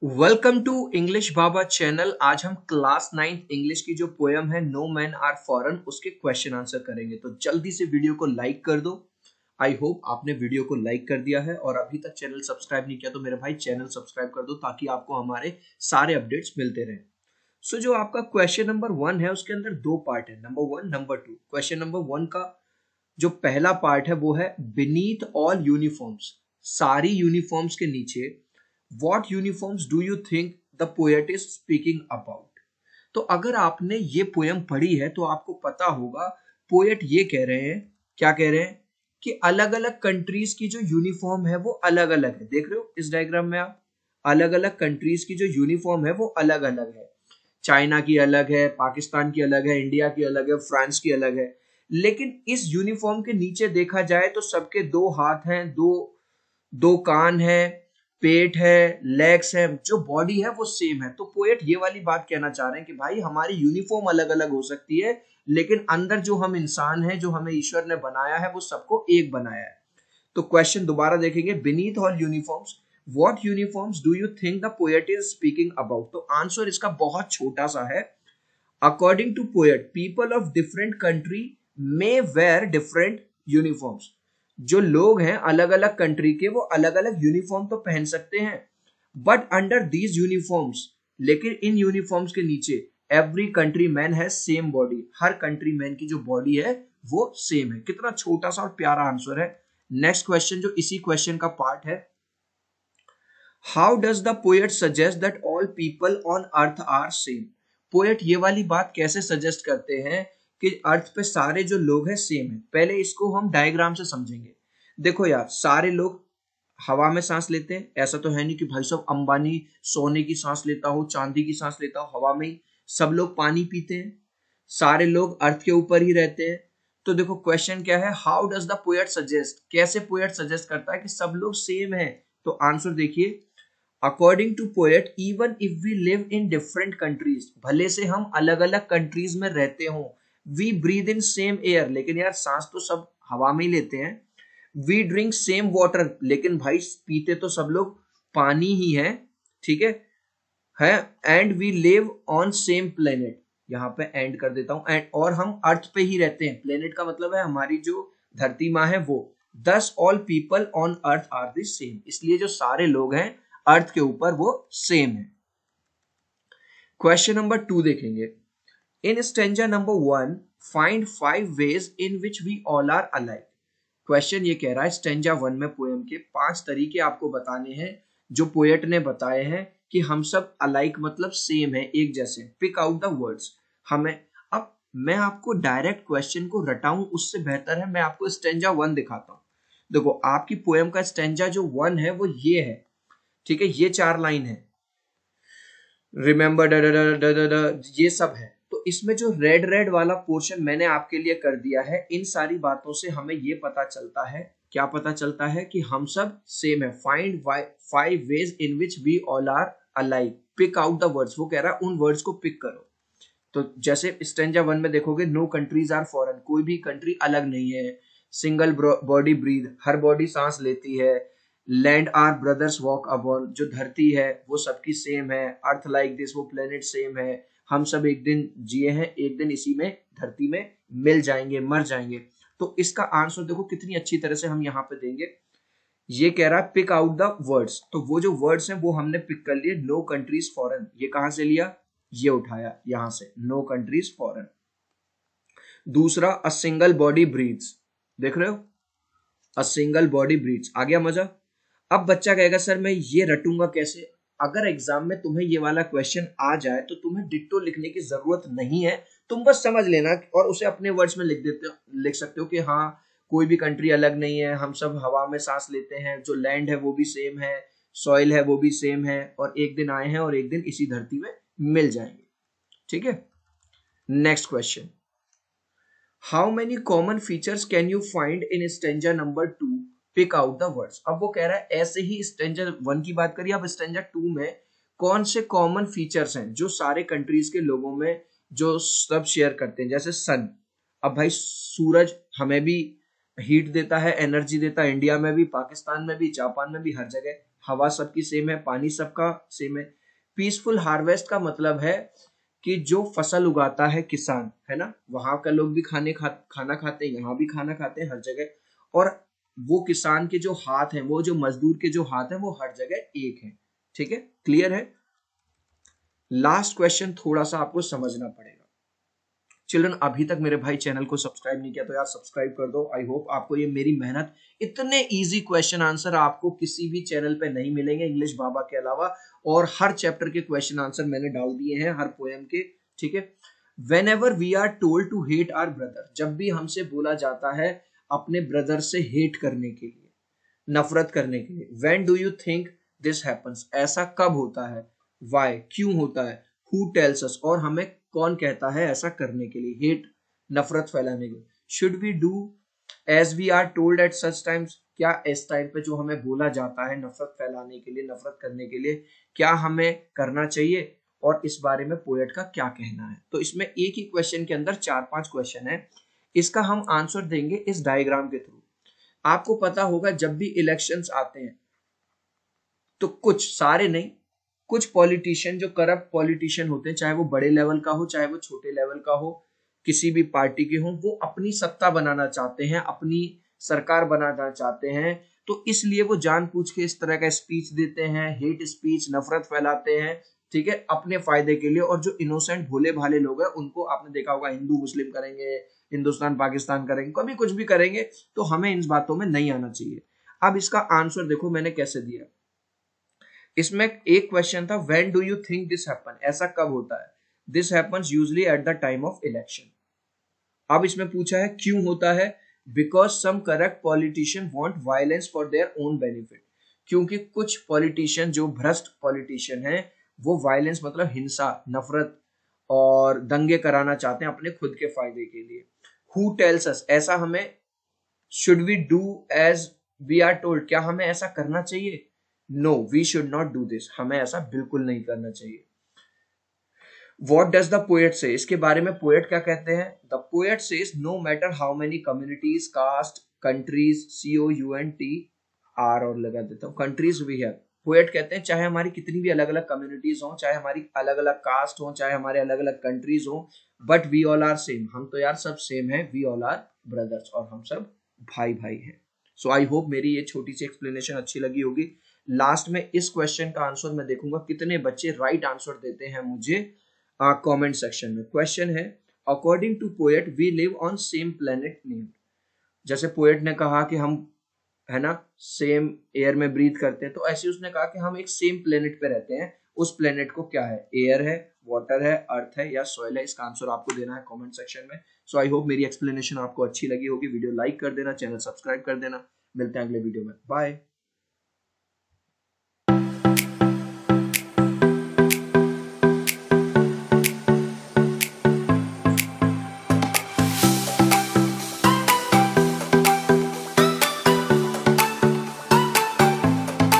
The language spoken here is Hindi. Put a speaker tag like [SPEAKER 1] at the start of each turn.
[SPEAKER 1] Welcome to English Baba channel. आज हम क्लास 9th इंग्लिश की जो पोयम है नो मैन आर फॉरेन उसके क्वेश्चन आंसर करेंगे। तो जल्दी से वीडियो को लाइक कर दो। आई होप आपने वीडियो को लाइक कर दिया है और अभी तक चैनल सब्सक्राइब नहीं किया तो मेरे भाई चैनल सब्सक्राइब कर दो ताकि आपको हमारे सारे अपडेट्स मिलते रहें। सो जो आपका क्वेश्चन नंबर 1 है उसके अंदर दो पार्ट है, नंबर 1 नंबर 2। क्वेश्चन नंबर 1 का जो पहला पार्ट है वो है बीनीथ ऑल यूनिफॉर्म्स, सारी यूनिफॉर्म्स के नीचे What uniforms do you think the poet is speaking about? तो अगर आपने ये पोयम पढ़ी है तो आपको पता होगा पोएट ये कह रहे हैं, क्या कह रहे हैं कि अलग अलग कंट्रीज की जो यूनिफॉर्म है वो अलग अलग है। देख रहे हो इस डायग्राम में आप, अलग अलग कंट्रीज की जो यूनिफॉर्म है वो अलग अलग है। चाइना की अलग है, पाकिस्तान की अलग है, इंडिया की अलग है, फ्रांस की अलग है। लेकिन इस यूनिफॉर्म के नीचे देखा जाए तो सबके दो हाथ हैं, दो दो कान है, पेट है, लेग्स है, जो बॉडी है वो सेम है। तो पोएट ये वाली बात कहना चाह रहे हैं कि भाई हमारी यूनिफॉर्म अलग अलग हो सकती है लेकिन अंदर जो हम इंसान हैं, जो हमें ईश्वर ने बनाया है वो सबको एक बनाया है। तो क्वेश्चन दोबारा देखेंगे, beneath all uniforms what uniforms do you think the poet is speaking about. तो आंसर इसका बहुत छोटा सा है। According to poet people of different country may wear different uniforms. जो लोग हैं अलग अलग कंट्री के वो अलग अलग यूनिफॉर्म तो पहन सकते हैं, बट अंडर दीज यूनिफॉर्म्स, लेकिन इन यूनिफॉर्म्स के नीचे every country man has same body, her country man की जो बॉडी है वो सेम है। कितना छोटा सा और प्यारा आंसर है। नेक्स्ट क्वेश्चन जो इसी क्वेश्चन का पार्ट है, how does the poet suggest that all people on earth are same. Poet ये वाली बात कैसे सजेस्ट करते हैं कि अर्थ पे सारे जो लोग हैं सेम है। पहले इसको हम डायग्राम से समझेंगे। देखो यार, सारे लोग हवा में सांस लेते हैं, ऐसा तो है नहीं कि भाई साहब अंबानी सोने की सांस लेता हो, चांदी की सांस लेता हो, हवा में ही। सब लोग पानी पीते हैं, सारे लोग अर्थ के ऊपर ही रहते हैं। तो देखो क्वेश्चन क्या है, how does the poet suggest, कैसे पोएट सजेस्ट करता है कि सब लोग सेम है। तो आंसर देखिए, according to poet even if we live in different countries, भले से हम अलग अलग कंट्रीज में रहते हो, we breathe in same air, लेकिन यार सांस तो सब हवा में ही लेते हैं। वी ड्रिंक सेम वाटर, लेकिन भाई पीते तो सब लोग पानी ही है, ठीक है। And we live on same planet, यहाँ पे एंड कर देता हूं, एंड और हम अर्थ पे ही रहते हैं। प्लेनेट का मतलब है हमारी जो धरती माँ है वो। Thus all people on earth are the same, इसलिए जो सारे लोग हैं अर्थ के ऊपर वो सेम है। क्वेश्चन नंबर 2 देखेंगे, in stanza number 1 find 5 ways in which we all are alike. Question ये कह रहा है स्टेंजा 1 में पोएम के 5 तरीके आपको बताने हैं जो पोएट ने बताए हैं कि हम सब अलाइक मतलब सेम है, एक जैसे। Pick out the words. हमें अब मैं आपको डायरेक्ट क्वेश्चन को रटाऊं उससे बेहतर है मैं आपको स्टेंजा 1 दिखाता हूं। देखो आपकी पोएम का स्टेंजा जो 1 है वो ये है, ठीक है, ये 4 लाइन है, रिमेंबर ये सब है। तो इसमें जो रेड रेड वाला पोर्शन मैंने आपके लिए कर दिया है, इन सारी बातों से हमें ये पता चलता है, क्या पता चलता है कि हम सब सेम है। Find 5 ways in which we all are alike, pick out the words. वो कह रहा है उन वर्ड्स को पिक करो। तो जैसे स्टेंजा 1 में देखोगे, नो कंट्रीज आर फॉरेन, कोई भी कंट्री अलग नहीं है। सिंगल बॉडी ब्रीथ, हर बॉडी सांस लेती है। Land are brothers walk upon, जो धरती है वो सबकी सेम है। अर्थ लाइक दिस, वो प्लेनेट सेम है। हम सब एक दिन जिए हैं, एक दिन इसी में धरती में मिल जाएंगे, मर जाएंगे। तो इसका आंसर देखो कितनी अच्छी तरह से हम यहाँ पे देंगे। ये कह रहा है पिक आउट द वर्ड्स, तो वो जो वर्ड्स हैं वो हमने पिक कर लिए। नो कंट्रीज फॉरेन, ये कहां से लिया, ये उठाया यहां से, नो कंट्रीज फॉरेन। दूसरा, अ सिंगल बॉडी ब्रीथ्स, देख रहे हो, अ सिंगल बॉडी ब्रीथ्स, आ गया मजा। अब बच्चा कहेगा सर मैं ये रटूंगा कैसे। अगर एग्जाम में तुम्हें ये वाला क्वेश्चन आ जाए तो तुम्हें डिट्टो लिखने की जरूरत नहीं है, तुम बस समझ लेना और उसे अपने वर्ड्स में लिख सकते हो कि हाँ कोई भी कंट्री अलग नहीं है, हम सब हवा में सांस लेते हैं, जो लैंड है वो भी सेम है, सॉइल है वो भी सेम है, और एक दिन आए हैं और एक दिन इसी धरती में मिल जाएंगे, ठीक है। Next question, how many common features can you find in stanza number 2, pick out the words. अब वो कह रहा है ऐसे ही स्टेंजा 1 की बात करिए, अब स्टेंजा 2 में कौन से कॉमन फीचर्स हैं जो सारे कंट्रीज के लोगों में जो सब शेयर करते हैं। जैसे सन, अब भाई सूरज हमें भी हीट देता है, एनर्जी देता है, इंडिया में भी, पाकिस्तान में भी, जापान में भी, हर जगह हवा सबकी सेम है, पानी सबका सेम है। पीसफुल हार्वेस्ट का मतलब है कि जो फसल उगाता है किसान, है ना, वहां का लोग भी खाना खाते हैं, यहाँ भी खाना खाते हैं हर जगह, और वो किसान के जो हाथ हैं, वो जो मजदूर के जो हाथ हैं, वो हर जगह एक है। ठीक है, क्लियर है। लास्ट क्वेश्चन थोड़ा सा आपको समझना पड़ेगा। चिल्ड्रन, अभी तक मेरे भाई चैनल को सब्सक्राइब नहीं किया तो यार सब्सक्राइब कर दो। आई होप आपको ये मेरी मेहनत, इतने इजी क्वेश्चन आंसर आपको किसी भी चैनल पे नहीं मिलेंगे इंग्लिश बाबा के अलावा, और हर चैप्टर के क्वेश्चन आंसर मैंने डाल दिए हैं, हर पोएम के। ठीक है, whenever we are told to hate our brother, जब भी हमसे बोला जाता है अपने ब्रदर से हेट करने के लिए, नफरत करने के लिए, when do you think this happens, ऐसा कब होता है, वाई, क्यों होता है, हु टेल्स अस, और हमें कौन कहता है ऐसा करने के लिए, हेट, नफरत फैलाने के लिए, should we do as we are told at such times, क्या इस टाइम पे जो हमें बोला जाता है नफरत फैलाने के लिए, नफरत करने के लिए, क्या हमें करना चाहिए, और इस बारे में पोएट का क्या कहना है। तो इसमें एक ही क्वेश्चन के अंदर 4-5 क्वेश्चन है, इसका हम आंसर देंगे इस डायग्राम के थ्रू। आपको पता होगा जब भी इलेक्शंस आते हैं तो कुछ, सारे नहीं, कुछ पॉलिटिशियन, जो करप्ट पॉलिटिशियन होते हैं, चाहे वो बड़े लेवल का हो चाहे वो छोटे लेवल का हो, किसी भी पार्टी के हो, वो अपनी सत्ता बनाना चाहते हैं, अपनी सरकार बनाना चाहते हैं, तो इसलिए वो जानबूझ के इस तरह का स्पीच देते हैं, हेट स्पीच, नफरत फैलाते हैं, ठीक है, अपने फायदे के लिए। और जो इनोसेंट भोले भाले लोग हैं उनको आपने देखा होगा हिंदू मुस्लिम करेंगे, हिंदुस्तान पाकिस्तान करेंगे, कभी कुछ भी करेंगे, तो हमें इन बातों में नहीं आना चाहिए। अब इसका आंसर देखो मैंने कैसे दिया। इसमें एक क्वेश्चन था, when do you think this happen, ऐसा कब होता है, this happens usually at the time of election. अब इसमें पूछा है क्यों होता है, because some corrupt politician want violence for their own benefit, क्योंकि कुछ पॉलिटिशियन, जो भ्रष्ट पॉलिटिशियन हैं, वो वायलेंस मतलब हिंसा, नफरत और दंगे कराना चाहते हैं अपने खुद के फायदे के लिए। हु टेल्स अस, ऐसा हमें, should we do as we are told, क्या हमें ऐसा करना चाहिए, no we should not do this, हमें ऐसा बिल्कुल नहीं करना चाहिए। What does the poet say, इसके बारे में पोएट क्या कहते हैं, the poet says no matter how many communities, caste, countries, COUNT और लगा देता हूँ, कंट्रीज वी हैव, पोएट कहते हैं चाहे हमारी कितनी भी अलग अलग कम्युनिटीज हो, चाहे हमारी अलग अलग कास्ट हो, चाहे हमारे अलग अलग कंट्रीज हो, but we all are same, हम तो यार सब सेम है, वी ऑल आर ब्रदर्स, और हम सब भाई भाई हैं। सो आई होप मेरी ये छोटी सी एक्सप्लेनेशन अच्छी लगी होगी। लास्ट में इस क्वेश्चन का आंसर मैं देखूंगा कितने बच्चे राइट आंसर देते हैं मुझे कमेंट सेक्शन में। क्वेश्चन है, according to poet we live on same planet named, जैसे पोएट ने कहा कि हम, है ना, सेम एयर में ब्रीथ करते हैं, तो ऐसे उसने कहा कि हम एक सेम प्लेनेट पे रहते हैं, उस प्लेनेट को क्या है, एयर है, वाटर है, अर्थ है या सॉइल है, इसका आंसर आपको देना है कमेंट सेक्शन में। सो आई होप मेरी एक्सप्लेनेशन आपको अच्छी लगी होगी, वीडियो लाइक कर देना, चैनल सब्सक्राइब कर देना, मिलते हैं अगले वीडियो में, बाय।